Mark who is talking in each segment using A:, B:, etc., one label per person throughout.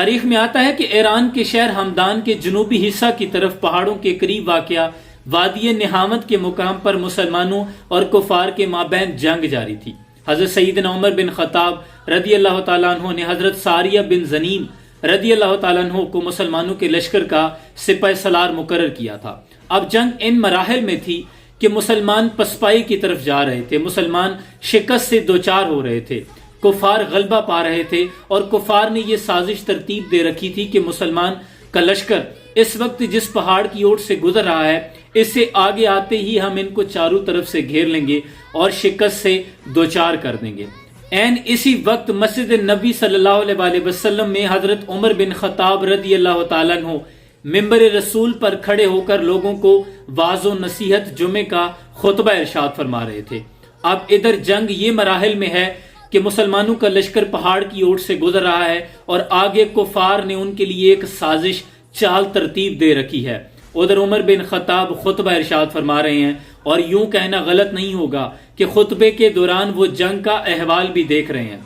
A: تاریخ میں آتا ہے کہ ایران کے شہر ہمدان کے جنوبی حصہ کی طرف پہاڑوں کے قریب واقع وادی نہامت کے مقام پر مسلمانوں اور کفار کے مابین جنگ جاری تھی۔ حضرت سیدنا عمر بن خطاب رضی اللہ تعالیٰ عنہ نے حضرت ساریہ بن زنیم رضی اللہ تعالیٰ عنہ کو مسلمانوں کے لشکر کا سپہ سالار مقرر کیا تھا۔ اب جنگ ان مراحل میں تھی کہ مسلمان پسپائی کی طرف جا رہے تھے، مسلمان شکست سے دوچار ہو رہے تھے، کفار غلبہ پا رہے تھے، اور کفار نے یہ سازش ترتیب دے رکھی تھی کہ مسلمان کا لشکر اس وقت جس پہاڑ کی اوٹ سے گزر رہا ہے، اس سے آگے آتے ہی ہم ان کو چاروں طرف سے گھیر لیں گے اور شکست سے دوچار کر دیں گے۔ این اسی وقت مسجد نبی صلی اللہ علیہ وآلہ وسلم میں حضرت عمر بن خطاب رضی اللہ تعالیٰ عنہ ممبر رسول پر کھڑے ہو کر لوگوں کو واعظ و نصیحت جمعے کا خطبہ ارشاد فرما رہے تھے۔ اب ادھر جنگ یہ مراحل میں ہے کہ مسلمانوں کا لشکر پہاڑ کی اوٹ سے گزر رہا ہے اور آگے کفار نے ان کے لیے ایک سازش چال ترتیب دے رکھی ہے۔ ادھر عمر بن خطاب خطبہ ارشاد فرما رہے ہیں، اور یوں کہنا غلط نہیں ہوگا کہ خطبے کے دوران وہ جنگ کا احوال بھی دیکھ رہے ہیں۔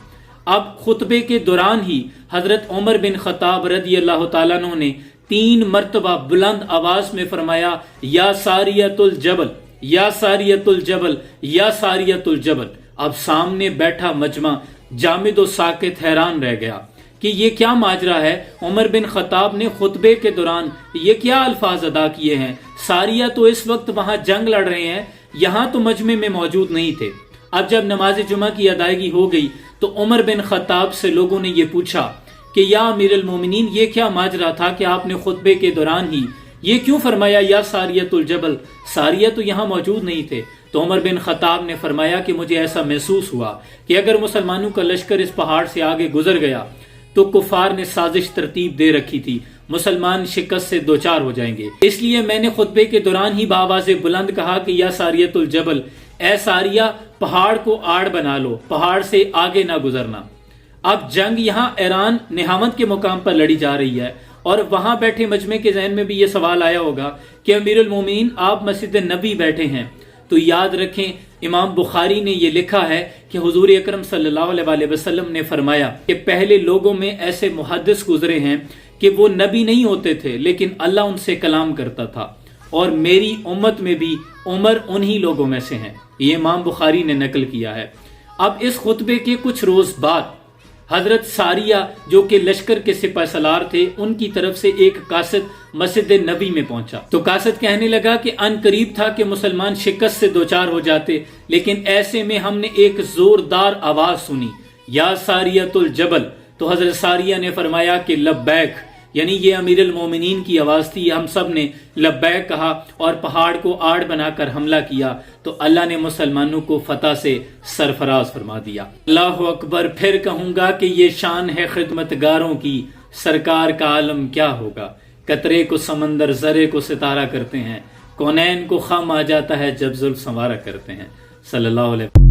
A: اب خطبے کے دوران ہی حضرت عمر بن خطاب رضی اللہ تعالیٰ عنہ نے 3 مرتبہ بلند آواز میں فرمایا، یا ساریۃ الجبل، یا ساریۃ الجبل، یا ساریۃ الجبل۔ اب سامنے بیٹھا مجمع جامد و ساکت حیران رہ گیا کہ یہ کیا ماجرا ہے۔ عمر بن خطاب نے خطبے کے دوران یہ کیا الفاظ ادا کیے ہیں؟ ساریہ تو اس وقت وہاں جنگ لڑ رہے ہیں، یہاں تو مجمع میں موجود نہیں تھے۔ اب جب نماز جمعہ کی ادائیگی ہو گئی تو عمر بن خطاب سے لوگوں نے یہ پوچھا کہ یا امیر المومنین، یہ کیا ماجرا تھا کہ آپ نے خطبے کے دوران ہی یہ کیوں فرمایا یا ساریۃ الجبل؟ ساریہ تو یہاں موجود نہیں تھے۔ تو عمر بن خطاب نے فرمایا کہ مجھے ایسا محسوس ہوا کہ اگر مسلمانوں کا لشکر اس پہاڑ سے آگے گزر گیا تو کفار نے سازش ترتیب دے رکھی تھی، مسلمان شکست سے دوچار ہو جائیں گے، اس لیے میں نے خطبے کے دوران ہی بآواز بلند کہا کہ یا ساریۃ الجبل، اے ساریہ پہاڑ کو آڑ بنا لو، پہاڑ سے آگے نہ گزرنا۔ اب جنگ یہاں ایران نہامت کے مقام پر لڑی جا رہی ہے، اور وہاں بیٹھے مجمع کے ذہن میں بھی یہ سوال آیا ہوگا کہ امیر المومنین آپ مسجد نبی بیٹھے ہیں، تو یاد رکھیں امام بخاری نے یہ لکھا ہے کہ حضور اکرم صلی اللہ علیہ وآلہ وسلم نے فرمایا کہ پہلے لوگوں میں ایسے محدث گزرے ہیں کہ وہ نبی نہیں ہوتے تھے لیکن اللہ ان سے کلام کرتا تھا، اور میری امت میں بھی عمر انہی لوگوں میں سے ہیں۔ یہ امام بخاری نے نقل کیا ہے۔ اب اس خطبے کے کچھ روز بعد حضرت ساریہ جو کہ لشکر کے سپہ سالار تھے، ان کی طرف سے ایک قاصد مسجد نبی میں پہنچا تو قاصد کہنے لگا کہ ان قریب تھا کہ مسلمان شکست سے دوچار ہو جاتے، لیکن ایسے میں ہم نے ایک زوردار آواز سنی، یا ساریۃ الجبل۔ تو حضرت ساریہ نے فرمایا کہ لبیک، یعنی یہ امیر المومنین کی آواز تھی۔ ہم سب نے لبیک کہا اور پہاڑ کو آڑ بنا کر حملہ کیا، تو اللہ نے مسلمانوں کو فتح سے سرفراز فرما دیا۔ اللہ اکبر۔ پھر کہوں گا کہ یہ شان ہے خدمتگاروں کی، سرکار کا عالم کیا ہوگا۔ قطرے کو سمندر، ذرے کو ستارہ کرتے ہیں، کونین کو خم آ جاتا ہے جب زلف سنوارا کرتے ہیں۔ صلی اللہ علیہ وسلم۔